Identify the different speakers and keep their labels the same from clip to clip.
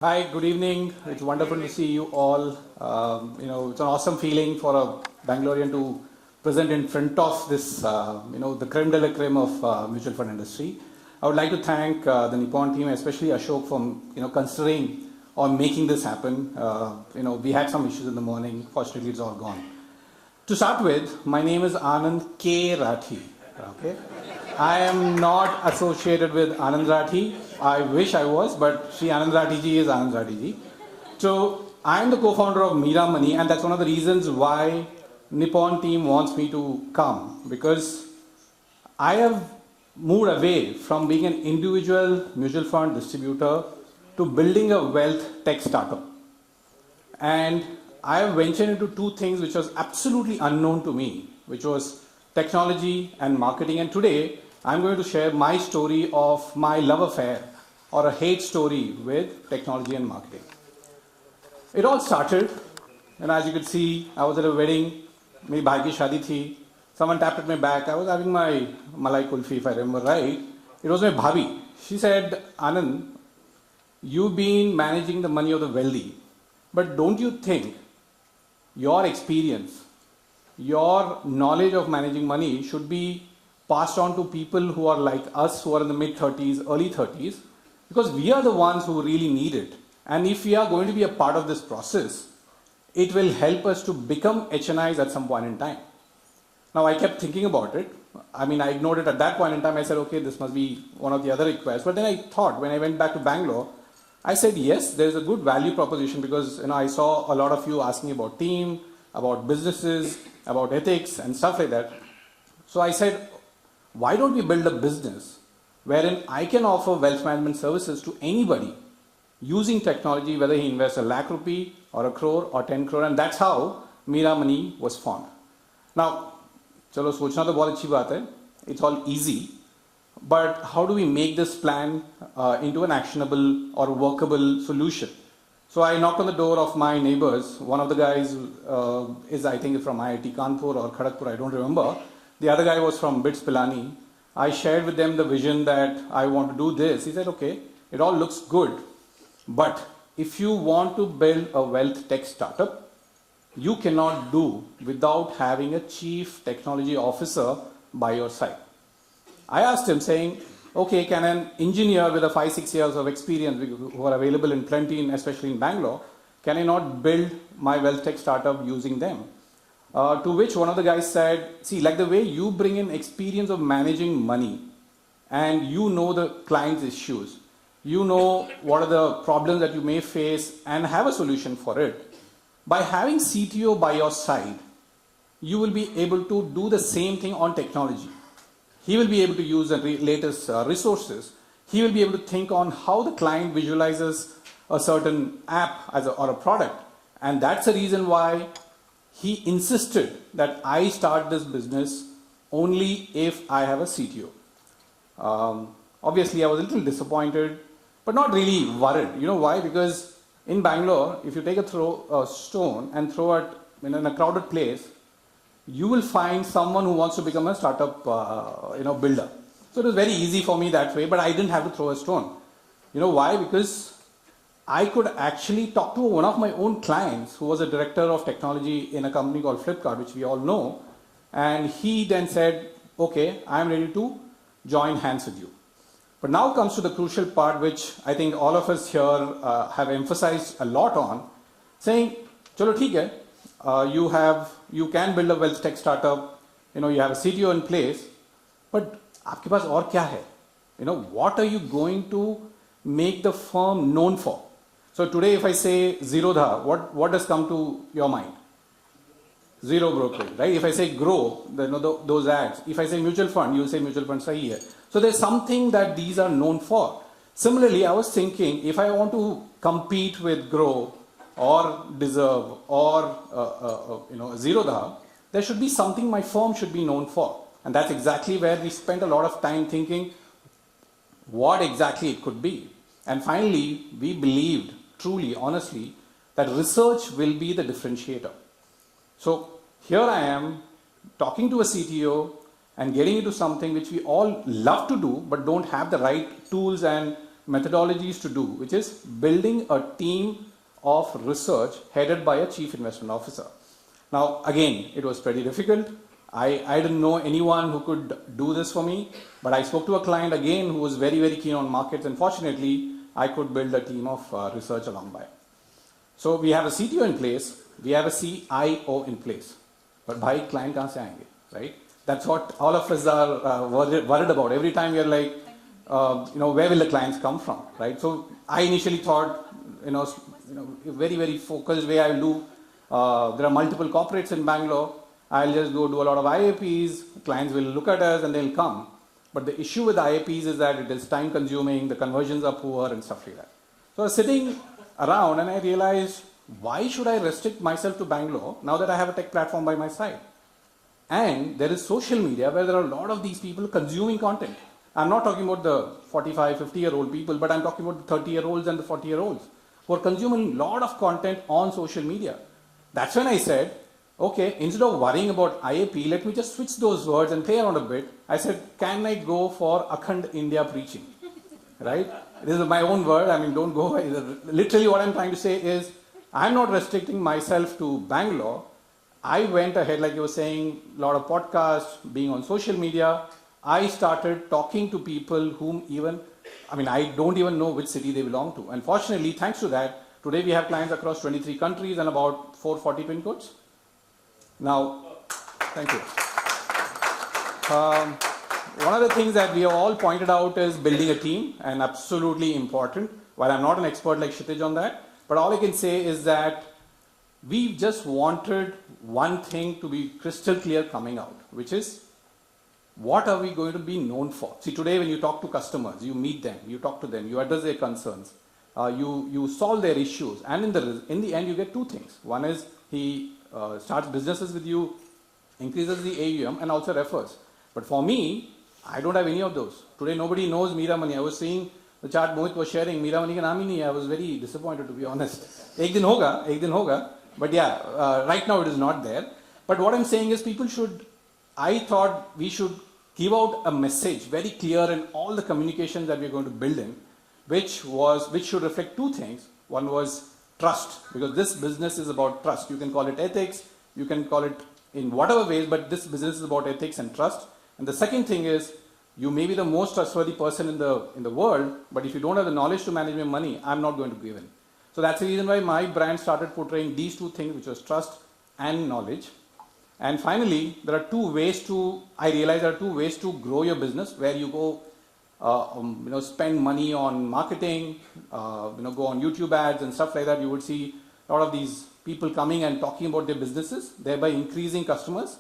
Speaker 1: Hi, good evening. It's wonderful to see you all. It's an awesome feeling for a Bangalorean to present in front of this, the creme de la creme of mutual fund industry. I would like to thank the Nippon team, especially Ashok, for considering or making this happen. We had some issues in the morning. Fortunately, it's all gone. To start with, my name is Anand K Rathi. Okay, I am not associated with Anand Rathi. I wish I was, but Sri Anand Rathi ji is Anand Rathi ji. So I am the co-founder of Mira Money, and that's one of the reasons why Nippon team wants me to come, because I have moved away from being an individual mutual fund distributor to building a wealth tech startup. And I have ventured into two things which was absolutely unknown to me, which was technology and marketing. And today I'm going to share my story of my love affair or a hate story with technology and marketing. It all started, and as you could see, I was at a wedding, my bhai ki shadi thi. Someone tapped at my back. I was having my malai kulfi, if I remember right. It was my bhabhi. She said, Anand, you've been managing the money of the wealthy, but don't you think your experience, your knowledge of managing money should be passed on to people who are like us, who are in the mid-30s, early 30s, because we are the ones who really need it. And if we are going to be a part of this process, it will help us to become HNIs at some point in time. Now, I kept thinking about it. I ignored it at that point in time. I said, okay, this must be one of the other requests. But then I thought, when I went back to Bangalore, I said, yes, there's a good value proposition, because I saw a lot of you asking about team, about businesses, about ethics and stuff like that. So I said, why don't we build a business wherein I can offer wealth management services to anybody using technology, whether he invests a lakh rupee or a crore or 10 crore, and that's how Mira Money was formed. Now, chalo sochna to bahut achhi baat hai. It's all easy. But how do we make this plan into an actionable or workable solution? So I knocked on the door of my neighbors. One of the guys is, I think, from IIT Kanpur or Kharagpur, I don't remember. The other guy was from BITS Pilani. I shared with them the vision that I want to do this. He said, okay, it all looks good. But if you want to build a wealth tech startup, you cannot do without having a chief technology officer by your side. I asked him saying, okay, can an engineer with a 5-6 years of experience, who are available in plenty, especially in Bangalore, can I not build my wealth tech startup using them? To which one of the guys said, see, like the way you bring in experience of managing money, and you know the client's issues, you know what are the problems that you may face and have a solution for it. By having CTO by your side, you will be able to do the same thing on technology. He will be able to use the latest resources. He will be able to think on how the client visualizes a certain app or a product. And that's the reason why he insisted that I start this business only if I have a CTO. Obviously, I was a little disappointed, but not really worried. You know why? Because in Bangalore, if you take a stone and throw it in a crowded place, you will find someone who wants to become a startup builder. So it was very easy for me that way, but I didn't have to throw a stone. You know why? Because I could actually talk to one of my own clients who was a director of technology in a company called Flipkart, which we all know. And he then said, okay, I'm ready to join hands with you. But now comes to the crucial part, which I think all of us here have emphasized a lot on, saying, chalo theek hai, you can build a wealth tech startup, you have a CTO in place, but aapke paas aur kya hai? What are you going to make the firm known for? So today if I say Zerodha, what does come to your mind? Zero brokerage, right? If I say grow, those ads. If I say mutual fund, you say mutual fund sahi hai. So there's something that these are known for. Similarly, I was thinking, if I want to compete with Grow or Deserve or Zerodha, there should be something my firm should be known for. And that's exactly where we spent a lot of time thinking what exactly it could be. And finally, we believed, truly, honestly, that research will be the differentiator. So here I am talking to a CTO and getting into something which we all love to do, but don't have the right tools and methodologies to do, which is building a team of research headed by a chief investment officer. Now, again, it was pretty difficult. I didn't know anyone who could do this for me, but I spoke to a client again who was very, very keen on markets, and fortunately, I could build a team of research along by. So we have a CTO in place, we have a CIO in place, but bhai, client kahan se aayenge, right? That's what all of us are worried about. Every time we are like, where will the clients come from, right? So I initially thought, very, very focused way I will do. There are multiple corporates in Bangalore. I'll just go do a lot of IAPs. Clients will look at us and they'll come. But the issue with IAPs is that it is time consuming, the conversions are poor and stuff like that. So I was sitting around and I realized, why should I restrict myself to Bangalore now that I have a tech platform by my side? And there is social media where there are a lot of these people consuming content. I'm not talking about the 45, 50-year-old people, but I'm talking about the 30-year-olds and the 40-year-olds who are consuming a lot of content on social media. That's when I said, okay, instead of worrying about IAP, let me just switch those words and play around a bit. I said, can I go for Akhand India preaching? Right? This is my own word. I mean, don't go. Literally what I'm trying to say is, I'm not restricting myself to Bangalore. I went ahead, like you were saying, a lot of podcasts, being on social media. I started talking to people whom I don't even know which city they belong to. And fortunately, thanks to that, today we have clients across 23 countries and about 440 pin codes. Now, thank you. One of the things that we have all pointed out is building a team, and absolutely important. While I'm not an expert like Kshitij on that, but all I can say is that we just wanted one thing to be crystal clear coming out, which is, what are we going to be known for? See, today when you talk to customers, you meet them, you talk to them, you address their concerns, you solve their issues, and in the end you get two things. One is he starts businesses with you, increases the AUM, and also refers. But for me, I don't have any of those. Today nobody knows Meera Money. I was seeing the chart Mohit was sharing, Meera Money ka naam hi nahi hai. I was very disappointed, to be honest. Ek din hoga. But yeah, right now it is not there. But what I'm saying is I thought we should give out a message very clear in all the communications that we're going to build in, which should reflect two things. One was trust, because this business is about trust. You can call it ethics, you can call it in whatever ways, but this business is about ethics and trust. And the second thing is, you may be the most trustworthy person in the world, but if you don't have the knowledge to manage your money, I'm not going to give in. So that's the reason why my brand started portraying these two things, which was trust and knowledge. And finally, I realized there are two ways to grow your business, where you go, spend money on marketing, go on YouTube ads and stuff like that. You would see a lot of these people coming and talking about their businesses, thereby increasing customers.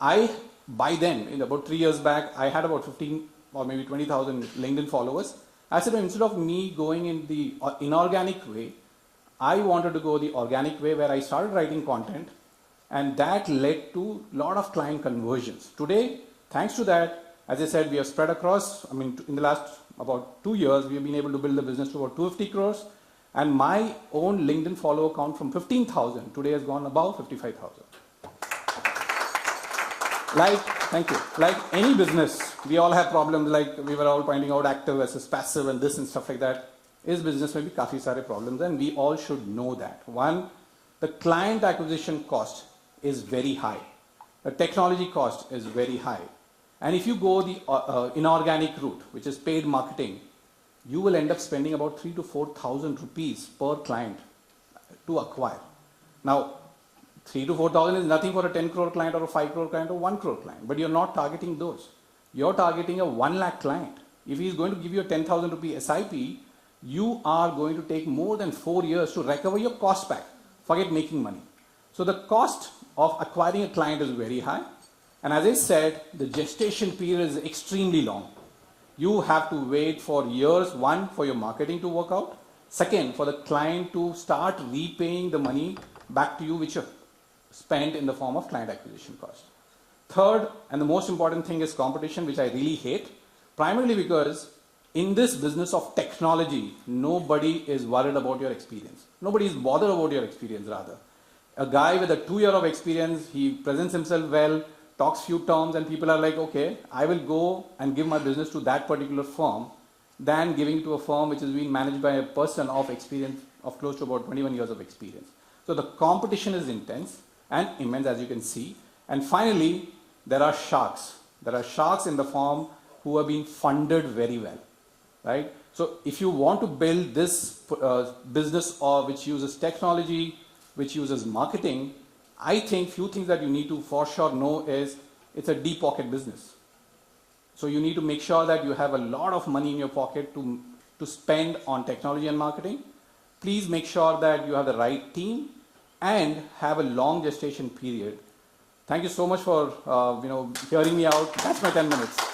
Speaker 1: By then, about 3 years back, I had about 15 or maybe 20,000 LinkedIn followers. I said, instead of me going in the inorganic way, I wanted to go the organic way, where I started writing content, and that led to a lot of client conversions. Today, thanks to that, as I said, we have spread across, in the last about 2 years, we have been able to build the business to about 250 crores, and my own LinkedIn follower count from 15,000 today has gone above 55,000. Thank you. Like any business, we all have problems, like we were all pointing out active versus passive and this and stuff like that. Is business maybe काफी सारे problems, and we all should know that. One, the client acquisition cost is very high. The technology cost is very high. And if you go the inorganic route, which is paid marketing, you will end up spending about 3,000 to 4,000 rupees per client to acquire. Now, 3,000 to 4,000 is nothing for a 10 crore client or a 5 crore client or 1 crore client, but you're not targeting those. You're targeting a 1 lakh client. If he's going to give you a 10,000 rupee SIP, you are going to take more than 4 years to recover your cost back. Forget making money. So the cost of acquiring a client is very high. And as I said, the gestation period is extremely long. You have to wait for years, one, for your marketing to work out. Second, for the client to start repaying the money back to you, which you spent in the form of client acquisition cost. Third, and the most important thing, is competition, which I really hate. Primarily because in this business of technology, nobody is worried about your experience. Nobody is bothered about your experience, rather. A guy with a 2 year of experience, he presents himself well, talks few terms, and people are like, okay, I will go and give my business to that particular firm, than giving to a firm which is being managed by a person of experience of close to about 21 years of experience. So the competition is intense and immense, as you can see. And finally, there are sharks. There are sharks in the firm who have been funded very well, right? So if you want to build this business which uses technology, which uses marketing, I think few things that you need to for sure know is it's a deep pocket business. So you need to make sure that you have a lot of money in your pocket to spend on technology and marketing. Please make sure that you have the right team and have a long gestation period. Thank you so much for hearing me out. That's my 10 minutes.